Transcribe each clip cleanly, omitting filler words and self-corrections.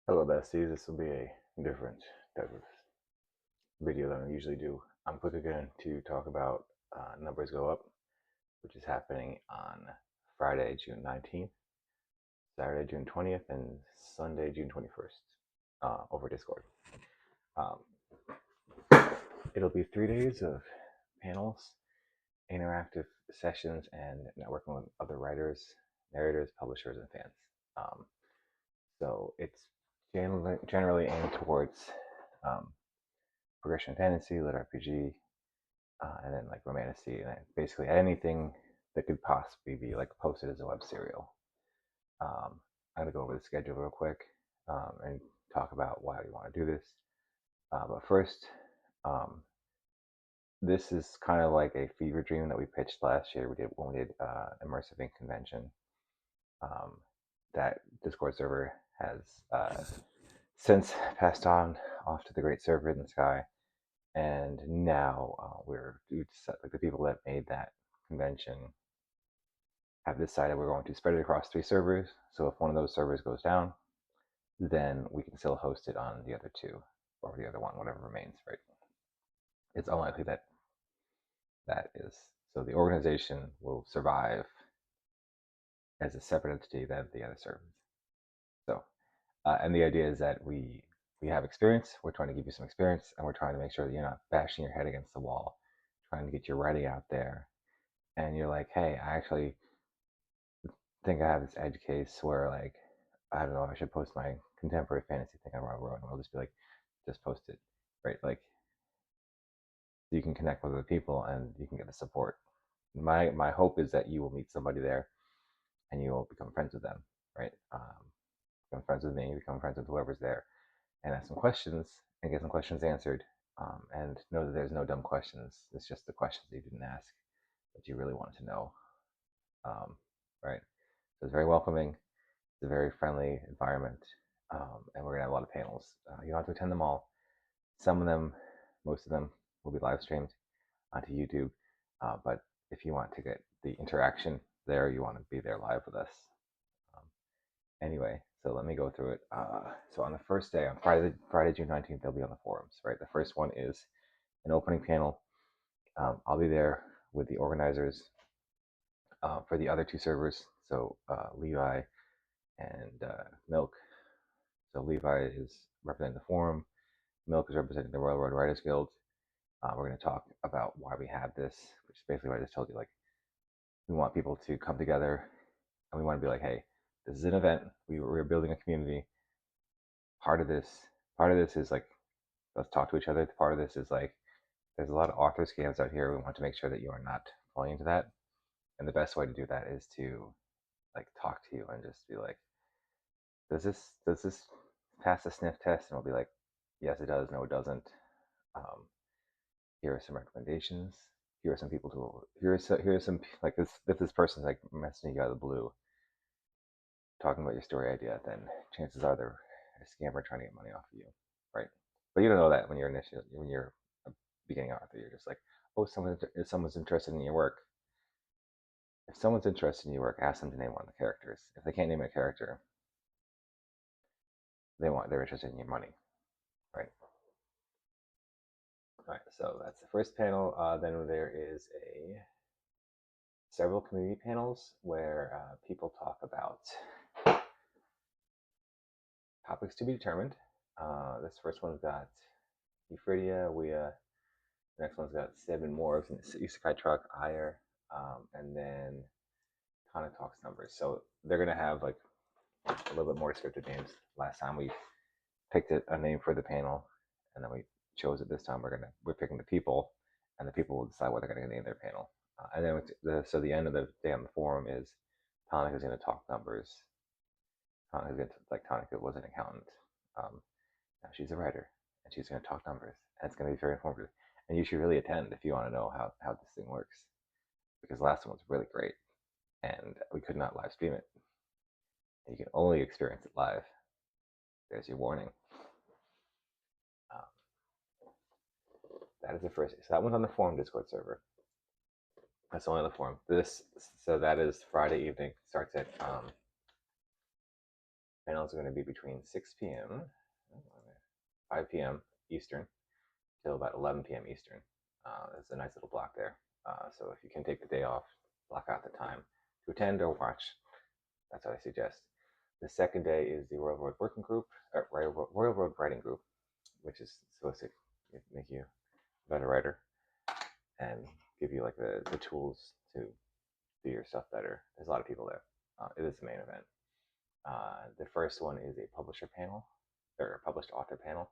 Hello besties, this will be a different type of video than I usually do. I'm quickly going to talk about Numbers Go Up, which is happening on Friday, June 19th, Saturday, June 20th, and Sunday, June 21st over Discord. Um, it'll be 3 days of panels, interactive sessions, and networking with other writers, narrators, publishers, and fans. So it's generally aimed towards um, progression fantasy, lit RPG, and then like romantasy, and basically anything that could possibly be like posted as a web serial. I'm gonna go over the schedule real quick and talk about why we want to do this. But first, um, this is kind of like a fever dream that we pitched last year. We did when we did immersive ink convention. Um, that Discord server has since passed on off to the great server in the sky, and now like the people that made that convention have decided we're going to spread it across 3 servers. So if one of those servers goes down, then we can still host it on the other 2 or the other one, whatever remains. Right? It's unlikely that that is. So the organization will survive as a separate entity than the other servers. So, and the idea is that we have experience. We're trying to give you some experience, and we're trying to make sure that you're not bashing your head against the wall, trying to get your writing out there. And you're like, hey, I actually think I have this edge case where, like, I don't know, I should post my contemporary fantasy thing I wrote, and we'll just be like, just post it, right? Like, you can connect with other people and you can get the support. My hope is that you will meet somebody there and you will become friends with them, right? Become friends with me, become friends with whoever's there, and ask some questions and get some questions answered. And know that there's no dumb questions. It's just the questions that you didn't ask that you really wanted to know, right? So it's very welcoming. It's a very friendly environment, and we're gonna have a lot of panels. You don't have to attend them all. Some of them, most of them, will be live streamed onto YouTube. But if you want to get the interaction there, you want to be there live with us. Um, anyway, so let me go through it. So on the first day, on Friday, June 19th, they'll be on the forums. Right, the first one is an opening panel. I'll be there with the organizers for the other 2 servers. So Levi and Milk. So Levi is representing the forum. Milk is representing the Royal Road Writers Guild. We're going to talk about why we have this, which is basically what I just told you. Like, we want people to come together, and we want to be like, hey, this is an event. We're building a community. Part of this is like, let's talk to each other. Part of this is like, there's a lot of author scams out here. We want to make sure that you are not falling into that. And the best way to do that is to like talk to you and just be like, does this pass the sniff test? And we'll be like, yes, it does. No, it doesn't. Um, here are some recommendations. Here are some people to. Here's some like this. If this person's like messaging you out of the blue, talking about your story idea, then chances are they're a scammer trying to get money off of you, right? But you don't know that when you're a beginning author. You're just like, oh, someone's interested in your work. If someone's interested in your work, ask them to name one of the characters. If they can't name a character, they're interested in your money, right? All right, so that's the first panel. Then there is several community panels where people talk about topics to be determined. This first one's got Euphradia, Wea. The next one's got Seven Morphs and Isekai Truck, Ire, and then Tonic Talks Numbers. So they're gonna have like a little bit more descriptive names. Last time we picked a name for the panel, and then we chose it this time. We're picking the people, and the people will decide what they're gonna name their panel. And then so the end of the day on the forum is Tonic is gonna talk numbers. Tonic was an accountant. Um, Now she's a writer, and she's going to talk numbers, and it's going to be very informative. And you should really attend if you want to know how this thing works, because the last one was really great, and we could not live stream it. And you can only experience it live. There's your warning. Um, that is the first. So that one's on the forum Discord server. That's only on the forum. So that is Friday evening. Starts at Panels are going to be between 6 p.m., 5 p.m. Eastern, till about 11 p.m. Eastern. There's a nice little block there. So if you can take the day off, block out the time to attend or watch. That's what I suggest. The second day is the Royal Road Working Group, Royal Road Writing Group, which is supposed to make you a better writer and give you like the tools to do your stuff better. There's a lot of people there. It is the main event. The first one is a publisher panel, or a published author panel.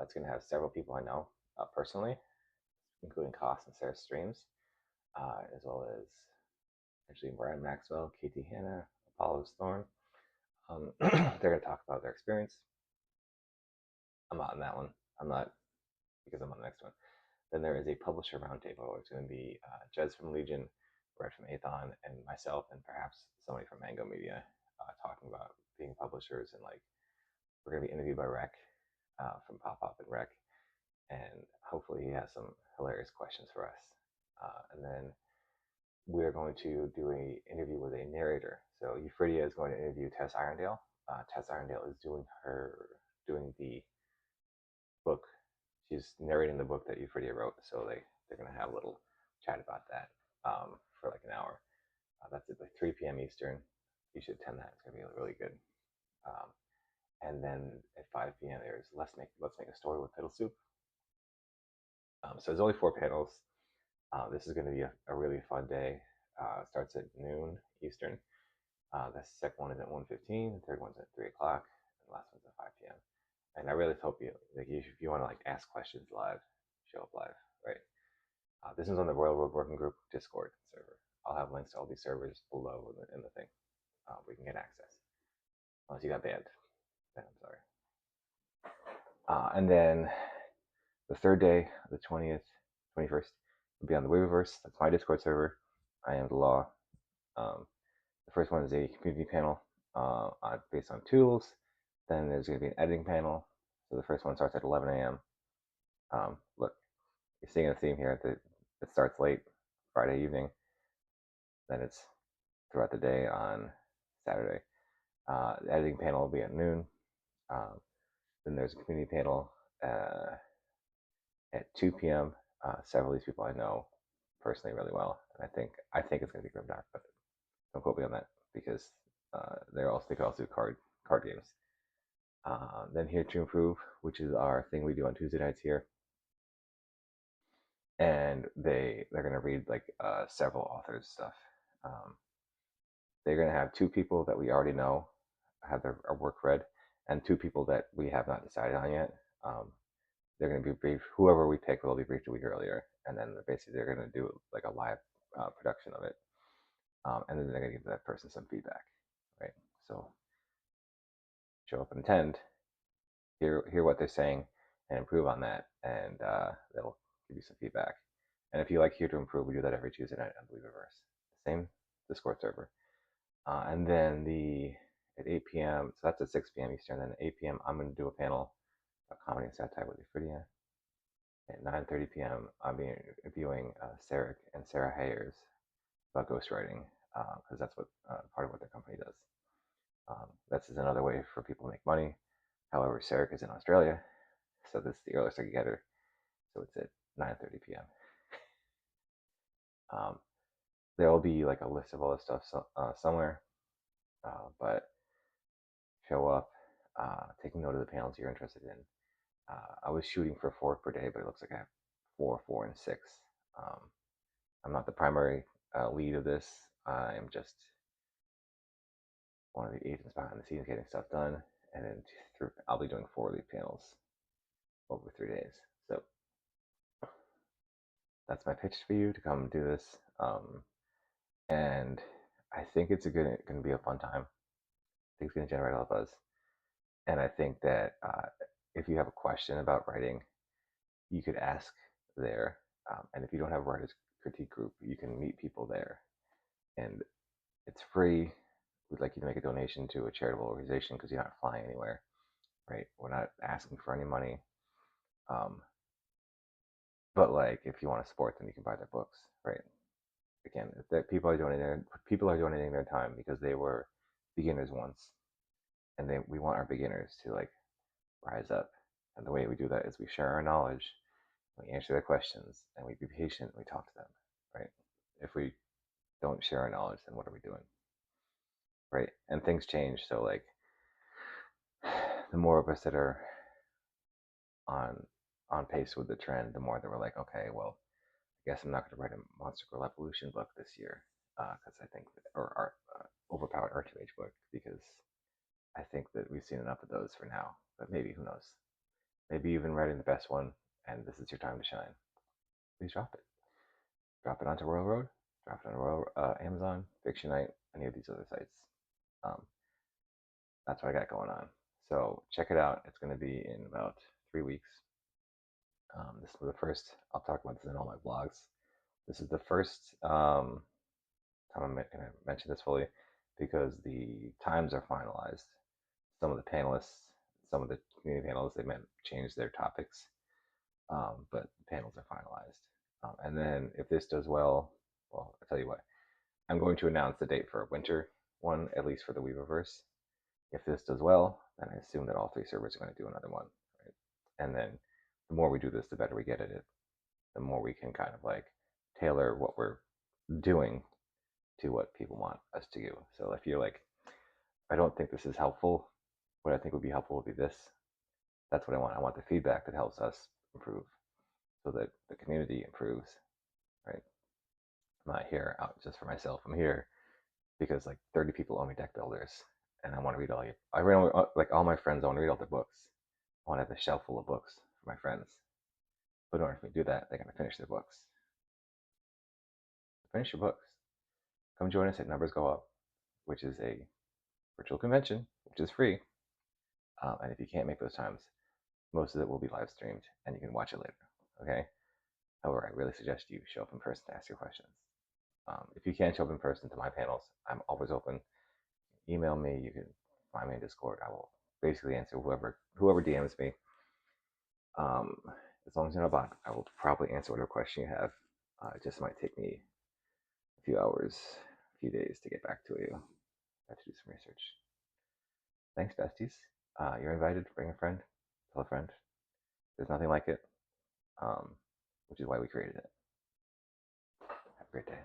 It's going to have several people I know personally, including Koss and Sarah Streams, as well as actually Brian Maxwell, Katie Hanna, Apollo Thorne. They're going to talk about their experience. I'm not in that one. I'm not, because I'm on the next one. Then there is a publisher roundtable. It's going to be Jez from Legion, Brett from Athon, and myself, and perhaps somebody from Mango Media talking about being publishers. And like, we're going to be interviewed by Rec from Pop Up and Rec, and hopefully he has some hilarious questions for us. And then we're going to do an interview with a narrator. So Euphridia is going to interview Tess Irondale. Tess Irondale is doing the book. She's narrating the book that Euphridia wrote. So they're going to have a little chat about that for like an hour. That's at like 3 p.m. Eastern. You should attend that. It's going to be really good. And then at 5 p.m. there's Let's Make a Story with Piddle Soup. So there's only 4 panels. This is going to be a really fun day. It starts at noon Eastern. The second one is at 1:15. The third one's at 3 o'clock. And the last one's at 5 p.m. And I really hope if you want to like ask questions live, show up live, right? This is on the Royal Road Working Group Discord server. I'll have links to all these servers below in the thing. We can get access. Unless you got banned, then I'm sorry. And then the third day, the 20th, 21st, will be on the Weaververse. That's my Discord server. I am the law. The first one is a community panel based on tools. Then there's going to be an editing panel. So the first one starts at 11 a.m. Look, you're seeing a theme here. It starts late, Friday evening. Then it's throughout the day on Saturday. The editing panel will be at noon. Then there's a community panel at 2 p.m. Several of these people I know personally really well, and I think it's going to be grimdark, but don't quote me on that because they could also do card games. Then Here to Improve, which is our thing we do on Tuesday nights here, and they're going to read like several authors' stuff. They're going to have 2 people that we already know have their work read, and 2 people that we have not decided on yet. They're going to be briefed. Whoever we pick will be briefed a week earlier, and then basically they're going to do like a live production of it, and then they're going to give that person some feedback, right? So show up and attend, hear what they're saying, and improve on that, and they'll give you some feedback. And if you like Here to Improve, we do that every Tuesday night on the Weaververse, same Discord server. And then at 8 p.m., so that's at 6 p.m. Eastern. Then at 8 p.m., I'm going to do a panel, a comedy and satire with Euphridia. At 9:30 p.m., I'll be interviewing Sarah and Sarah Hayers about ghostwriting, because that's what part of what their company does. This is another way for people to make money. However, Sarah is in Australia, so this is the earliest I can get her. So it's at 9:30 p.m. There will be like a list of all this stuff somewhere, but show up, take note of the panels you're interested in. I was shooting for 4 per day, but it looks like I have 4, 4, and 6. I'm not the primary lead of this. I am just one of the agents behind the scenes getting stuff done, and then I'll be doing 4 of these panels over 3 days. So that's my pitch for you to come do this, and I think it's going to be a fun time. I think it's going to generate a lot of buzz, and I think that if you have a question about writing, you could ask there, and if you don't have a writers critique group, you can meet people there, and it's free. We'd like you to make a donation to a charitable organization because you're not flying anywhere, right? We're not asking for any money, but like if you want to support them, you can buy their books, right? Again, people are donating their time because they were beginners once, and then we want our beginners to like rise up. And the way we do that is we share our knowledge, we answer their questions, and we be patient. And we talk to them, right? If we don't share our knowledge, then what are we doing, right? And things change. So like, the more of us that are on on pace with the trend, the more that we're like, okay, well, I guess I'm not going to write a Monster Girl Evolution book this year because I think, or overpowered Archmage book because I think that we've seen enough of those for now. But maybe, who knows? Maybe you've been writing the best one, and this is your time to shine. Please drop it. Drop it onto Royal Road. Drop it on Royal Amazon, Fiction Night, any of these other sites. Um, that's what I got going on. So check it out. It's going to be in about 3 weeks. This is the first. I'll talk about this in all my blogs. This is the first time I'm going to mention this fully because the times are finalized. Some of the panelists, some of the community panelists, they might change their topics, but the panels are finalized. And then if this does well, I'll tell you what, I'm going to announce the date for a winter one, at least for the Weaververse. If this does well, then I assume that all 3 servers are going to do another one, right? And then the more we do this, the better we get at it. The more we can kind of like tailor what we're doing to what people want us to do. So if you're like, I don't think this is helpful, what I think would be helpful would be this. That's what I want. I want the feedback that helps us improve so that the community improves, right? I'm not here out just for myself. I'm here because like 30 people owe me deck builders and I want to read all your, I read like all my friends, I want to read all their books. I want to have a shelf full of books for my friends. But in order for me to do that, they got to finish their books. Finish your books. Come join us at Numbers Go Up, which is a virtual convention, which is free. And if you can't make those times, most of it will be live streamed and you can watch it later. Okay. However, I really suggest you show up in person to ask your questions. If you can't show up in person to my panels, I'm always open. Email me. You can find me in Discord. I will basically answer whoever DMs me. As long as you're not a bot, I will probably answer whatever question you have. It just might take me a few hours, a few days to get back to you. I have to do some research. Thanks, besties. You're invited. Bring a friend. Tell a friend. There's nothing like it, which is why we created it. Have a great day.